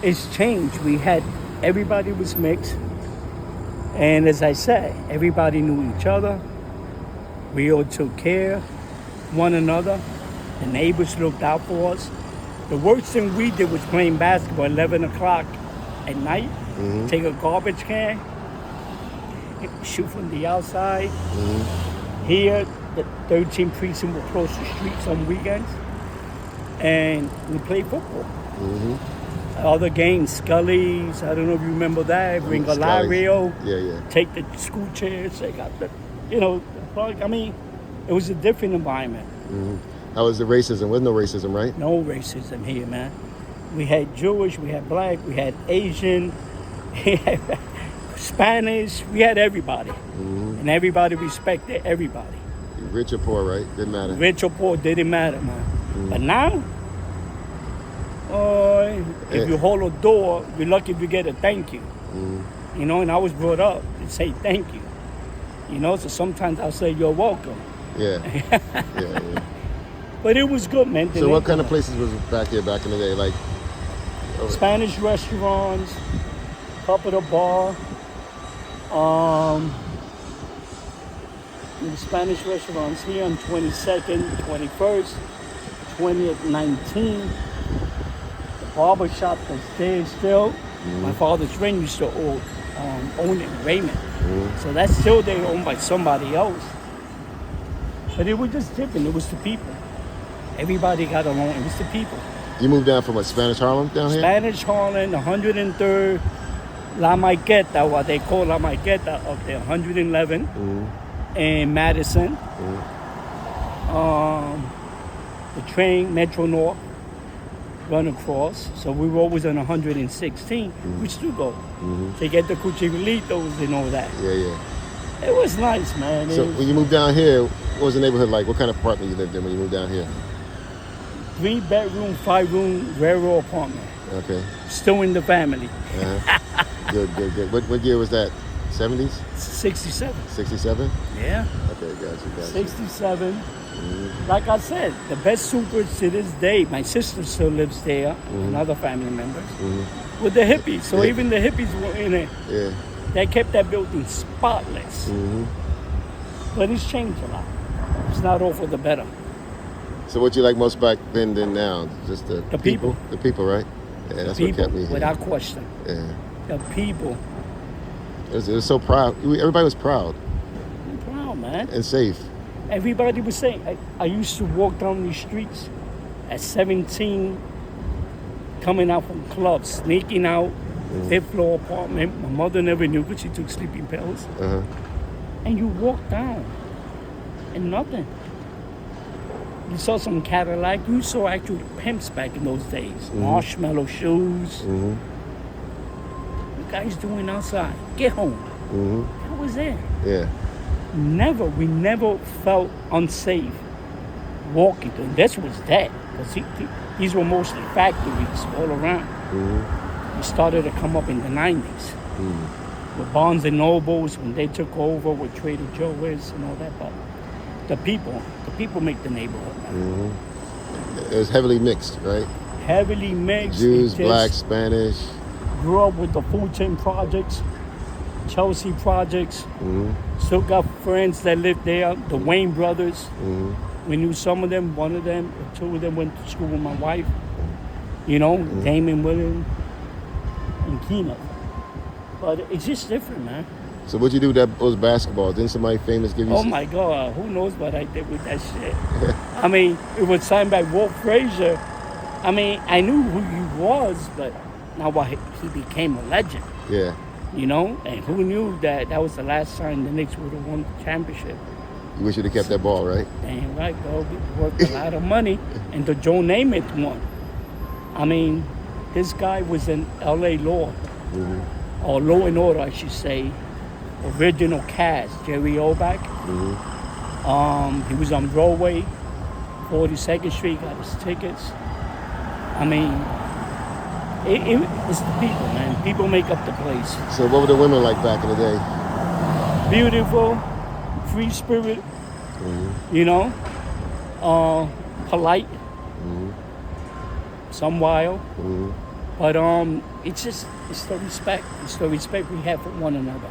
it's changed. Everybody was mixed. And as I said, everybody knew each other. We all took care of one another. The neighbors looked out for us. The worst thing we did was playing basketball 11 o'clock at night. Take a garbage can, shoot from the outside. Here, the 13th precinct will cross the streets on weekends. And we played football. Other games, Scully's, I don't know if you remember that, Ringolario. Yeah. Take the school chairs, they got the, the park. I mean, it was a different environment. How was the racism? Wasn't no racism, right? No racism here, man. We had Jewish, we had black, we had Asian, we had Spanish, we had everybody. And everybody respected everybody. Rich or poor, right? Didn't matter. Rich or poor, didn't matter, man. But now, if you hold a door, you're lucky if you get a thank you. And I was brought up to say thank you. So sometimes I'll say you're welcome. Yeah. But it was good, man. So what kind of places was back here back in the day? Like Spanish restaurants, top of the bar. The Spanish restaurants here on 22nd, 21st, 20th, 19. The barber shop that's there still. My father's friend used to own it, Raymond. So that's still there, owned by somebody else. But it was just different. It was the people. Everybody got along. It was the people. You moved down from Spanish Harlem down here? Spanish Harlem, 103rd, La Marqueta, what they call La Marqueta, up there, 111, and Madison. The train, Metro North, run across. So we were always on 116. We still go. They get the Cuchivilitos and all that. Yeah. It was nice, man. So when you moved down here, what was the neighborhood like? What kind of apartment you lived in when you moved down here? 3-bedroom, 5-room, railroad apartment. Okay. Still in the family. Good. What year was that? 70s? 67. 67? Yeah. Okay, gotcha. 67. Like I said, the best supers to this day, my sister still lives there, and other family members, with the hippies. So even the hippies were in it. Yeah. They kept that building spotless. But it's changed a lot. It's not all for the better. So what you like most back then than now? Just the people. The people, right? Yeah, that's what kept me here. Without question. Yeah. The people. It was so proud. Everybody was proud. I'm proud, man. And safe. Everybody was saying, I used to walk down these streets at 17, coming out from clubs, sneaking out, 5th floor apartment. My mother never knew because she took sleeping pills. And you walk down and nothing. You saw some Cadillac. You saw actual pimps back in those days. Marshmallow shoes. You guys doing outside? Get home. That was it. Yeah. We never felt unsafe walking through. This was that. Because these were mostly factories all around. It started to come up in the 90s. With Barnes and Nobles, when they took over, with Trader Joe's and all that. But the people make the neighborhood. It was heavily mixed, right? Heavily mixed. Jews, black, Spanish. Grew up with the Fulton Projects, Chelsea Projects. Still got friends that lived there. The Wayne brothers. We knew some of them. One of them, or two of them went to school with my wife. Damon Williams and Keenan. But it's just different, man. So what'd you do with those basketballs? Didn't somebody famous give you Oh my God, who knows what I did with that shit? I mean, it was signed by Walt Frazier. I mean, I knew who he was, but now he became a legend. Yeah. And who knew that was the last time the Knicks would have won the championship? You wish you'd have kept that ball, right? Damn right, bro. We worked a lot of money, and the Joe Namath one. I mean, this guy was in L.A. Law, or Law and Order, I should say. Original cast, Jerry Orbach. He was on Broadway, 42nd Street, got his tickets. I mean, it's the people, man. People make up the place. So what were the women like back in the day? Beautiful, free spirit, polite, some wild, But it's the respect. It's the respect we have for one another.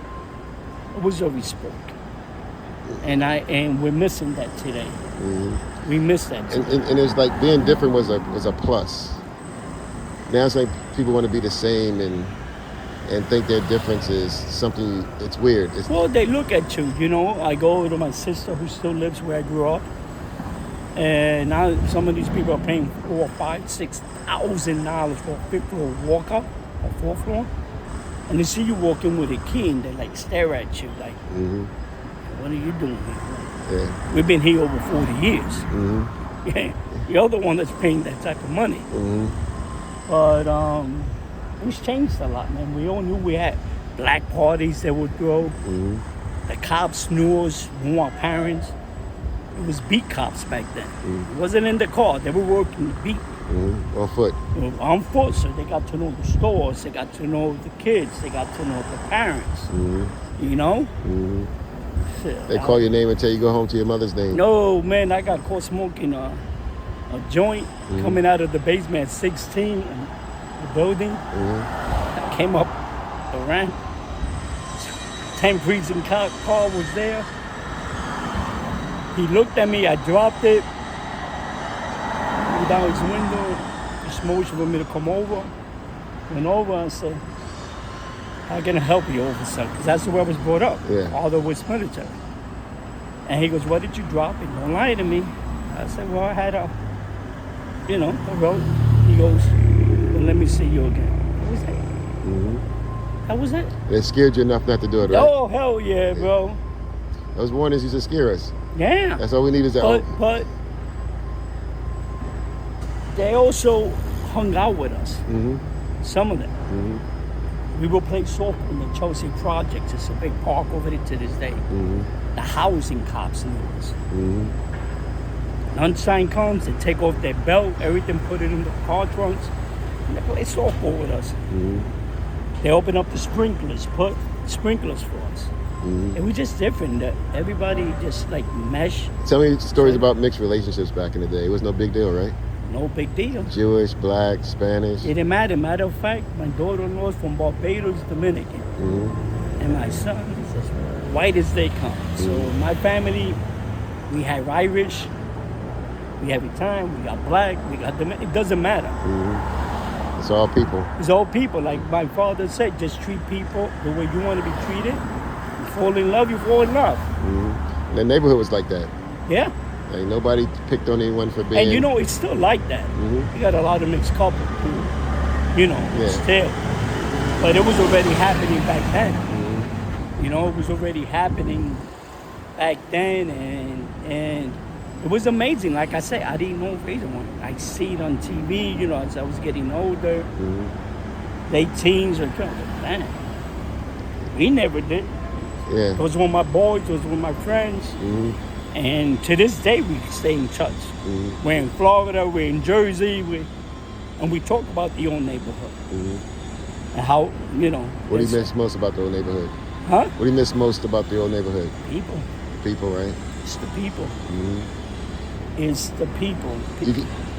It was a respect, and we're missing that today. We miss that today. And it's like being different was a plus. Now it's like people want to be the same and think their difference is something. It's weird. Well, they look at you. You know, I go over to my sister who still lives where I grew up, and now some of these people are paying $4,000, $5,000, $6,000 for a fifth floor walker or fourth floor, and they see you walking with a key, and they like stare at you like, "What are you doing here?" Yeah. We've been here over 40 years. Yeah, you're the one that's paying that type of money. But it's changed a lot, man. We all knew we had black parties that would throw. The cops knew us, knew our parents. It was beat cops back then. It wasn't in the car. They were working the beat. On foot. On foot, so they got to know the stores. They got to know the kids. They got to know the parents. You know? Shit, They call your name and tell you go home to your mother's name. No, man, I got caught smoking a joint coming out of the basement at 16 in the building. I came up the ramp. 10 precinct car was there. He looked at me. I dropped it. Looked down his window. He motioned for me to come over. Went over and said, "How can I help you, officer?" Because that's the way I was brought up. Yeah. Father was military. And he goes, "What did you drop it? Don't lie to me." I said, "Well, I had a road." He goes, "Well, let me see you again." That was it. That was it. They scared you enough not to do it, right? Oh, hell yeah, bro. Those warnings used to scare us. Yeah. That's all we need is that. But they also hung out with us. Some of them. We will play soccer in the Chelsea Projects. It's a big park over there to this day. The housing cops knew us. Lunchtime comes, they take off their belt, everything, put it in the car trunks, and they play softball with us. They open up the sprinklers, put sprinklers for us. And we just different. That everybody just like mesh. Tell me stories about mixed relationships back in the day. It was no big deal, right? No big deal. Jewish, black, Spanish. It didn't matter. Matter of fact, my daughter-in-law's from Barbados, Dominican. And my son is as white as they come. So my family, we have Irish, we have Italian, we got black, we got Dominican. It doesn't matter. It's all people. It's all people. Like my father said, just treat people the way you want to be treated. You fall in love, you fall in love. The neighborhood was like that. Yeah. Like nobody picked on anyone for being. And you know, it's still like that. You got a lot of mixed couples who, still. But it was already happening back then. You know, it was already happening back then, and it was amazing. Like I said, I didn't know Razor One. I see it on TV, you know, as I was getting older. Late teens or man. We never did. Yeah. Those were my boys, those were my friends. And to this day, we stay in touch. We're in Florida, we're in Jersey, and we talk about the old neighborhood. And how, you know. What do you miss most about the old neighborhood? Huh? What do you miss most about the old neighborhood? People. People, right? It's the people. It's the people.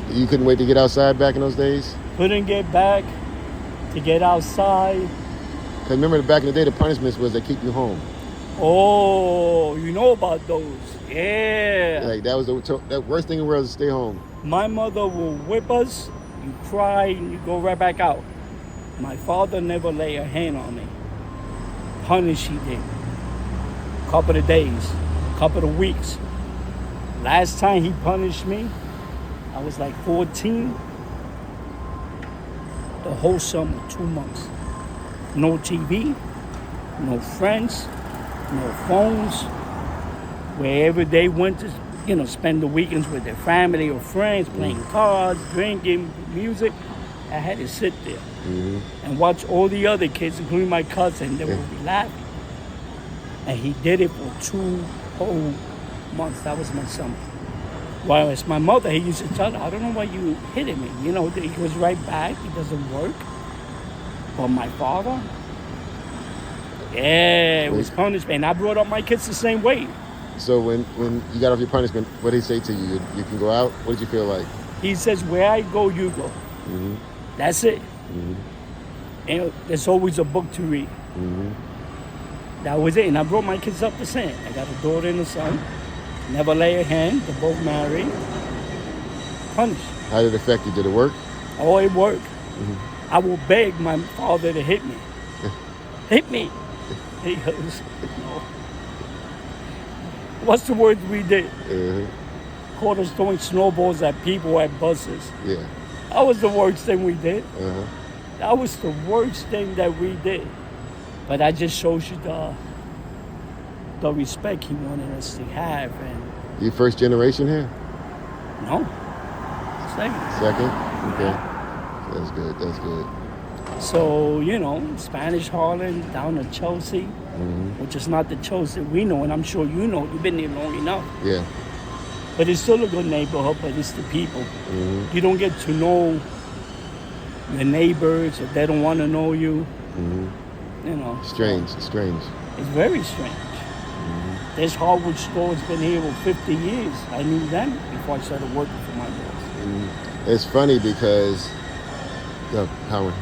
You couldn't wait to get outside back in those days? Couldn't get back to get outside. Because remember back in the day, the punishments was they keep you home. Oh, you know about those. Yeah. Like that was the worst thing in the world is to stay home. My mother will whip us, you cry, and you go right back out. My father never lay a hand on me. Punish he did. Couple of days, couple of weeks. Last time he punished me, I was like 14. The whole summer, 2 months. No TV, no friends, no phones. Wherever they went to, spend the weekends with their family or friends, playing cards, drinking, music, I had to sit there and watch all the other kids, including my cousin, that would be laughing. And he did it for 2 whole months. That was my summer. While it's my mother, he used to tell her, "I don't know why you hitting me." He goes right back. It doesn't work. But my father, yeah, it was punishment. And I brought up my kids the same way. So when you got off your punishment, what did he say to you? You can go out? What did you feel like? He says, "Where I go, you go." That's it. And there's always a book to read. That was it. And I brought my kids up the same. I got a daughter and a son. Never lay a hand. They're both married. Punished. How did it affect you? Did it work? Oh, it worked. I will beg my father to hit me. Hit me. He goes, no. What's the words we did? Caught us throwing snowballs at people at buses. Yeah. That was the worst thing we did. Uh-huh. That was the worst thing that we did. But that just shows you the respect he wanted us to have. And You first generation here? no, second. Second? Okay. That's good. That's good. So, Spanish Harlem down to Chelsea, which is not the Chelsea we know, and I'm sure you know. You've been there long enough. Yeah. But it's still a good neighborhood, but it's the people. You don't get to know your neighbors, or they don't want to know you. Strange. Strange. It's very strange. This hardwood store has been here for 50 years. I knew them before I started working for my boss. It's funny because, Howard.